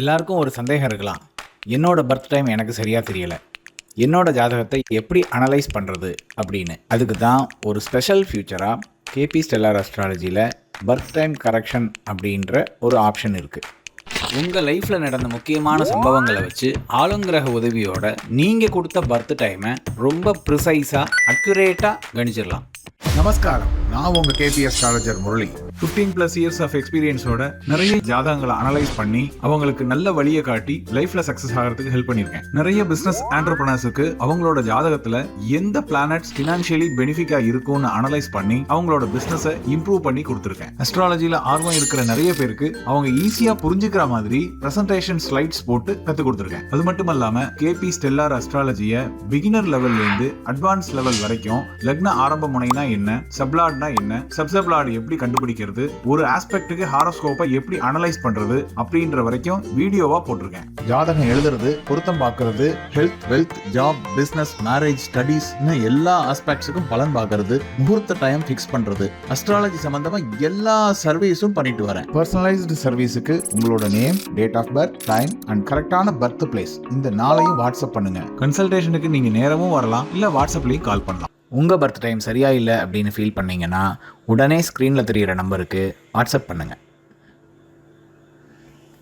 எல்லாருக்கும் ஒரு சந்தேகம் இருக்கலாம். என்னோட பர்த் டைம் எனக்கு சரியாக தெரியலை, என்னோட ஜாதகத்தை எப்படி அனலைஸ் பண்ணுறது அப்படின்னு. அதுக்கு தான் ஒரு ஸ்பெஷல் ஃபியூச்சராக கேபி ஸ்டெல்லார் அஸ்ட்ராலஜியில் பர்த் டைம் கரெக்ஷன் அப்படின்ற ஒரு ஆப்ஷன் இருக்குது. உங்கள் லைஃப்பில் நடந்த முக்கியமான சம்பவங்களை வச்சு ஆளுங்கிரக உதவியோட நீங்கள் கொடுத்த பர்த் டைமை ரொம்ப ப்ரிசைஸாக அக்யூரேட்டாக கணிச்சிடலாம். நமஸ்காரம், நான் உங்க KP astrologer Murali. 15+ years of எக்ஸ்பீரியன்ஸோட நிறைய ஜாதகங்களை அனலைஸ் பண்ணி அவங்களுக்கு நல்ல வழியை காட்டி லைஃப்ல சக்சஸ் ஆகிறதுக்கு ஹெல்ப் பண்ணியிருக்கேன். நிறைய பிசினஸ் ஆண்டர்பிரனர்ஸுக்கு அவங்களோட ஜாதகத்துல எந்த பிளானட்ஸ் ஃபினான்ஷியலி பெனிஃபிக்கா இருக்கும்னு அனலைஸ் பண்ணி அவங்களோட பிசினஸை இம்ப்ரூவ் பண்ணி கொடுத்துருக்கேன். அஸ்ட்ராலஜில ஆர்வம் இருக்கிற நிறைய பேருக்கு அவங்க ஈஸியா புரிஞ்சுக்கிற மாதிரி பிரசன்டேஷன் ஸ்லைட்ஸ் போட்டு கத்து கொடுத்துருக்கேன். அது மட்டும் இல்லாம கேபி ஸ்டெல்லார் அஸ்ட்ராலஜியை பிகினர் லெவல்ல இருந்து அட்வான்ஸ் லெவல் வரைக்கும் லக்ன ஆரம்ப முனைனா என்ன, சப்லாட்னா என்ன, சப்சப்லாட் எப்படி கண்டுபிடிக்கிறது, ஒரு ஆஸ்பெக்ட்டுக்கு ஹாரோஸ்கோப்பை எப்படி அனலைஸ் பண்றது அப்படின்ற வரைக்கும் வீடியோவா போட்டிருக்கேன். ஜாதகம் எழுதுறது, பொருத்தம் பார்க்கறது, health, wealth, job, business, marriage, studies எல்லா ஆஸ்பெக்ட்ஸுக்கும் பலன் பார்க்கறது, முகூர்த்த டைம் ஃபிக்ஸ் பண்றது, அஸ்ட்ராலஜி சம்பந்தமா எல்லா சர்வீஸும் பண்ணிட்டு வரேன். பர்சனலைஸ்டு சர்வீஸுக்கு உங்களோட name, date of birth, time and கரெக்டான பர்த் பிளேஸ் இந்த நாளையும் வாட்ஸ்அப் பண்ணுங்க. கன்சல்டேஷனுக்கு நீங்க நேரமும் வரலாம், இல்ல வாட்ஸ்அப்லயும் கால் பண்ணலாம். உங்கள் பர்த் டைம் சரியா இல்லை அப்படின்னு ஃபீல் பண்ணீங்கன்னா உடனே ஸ்க்ரீனில் தெரிகிற நம்பருக்கு வாட்ஸ்அப் பண்ணுங்கள்.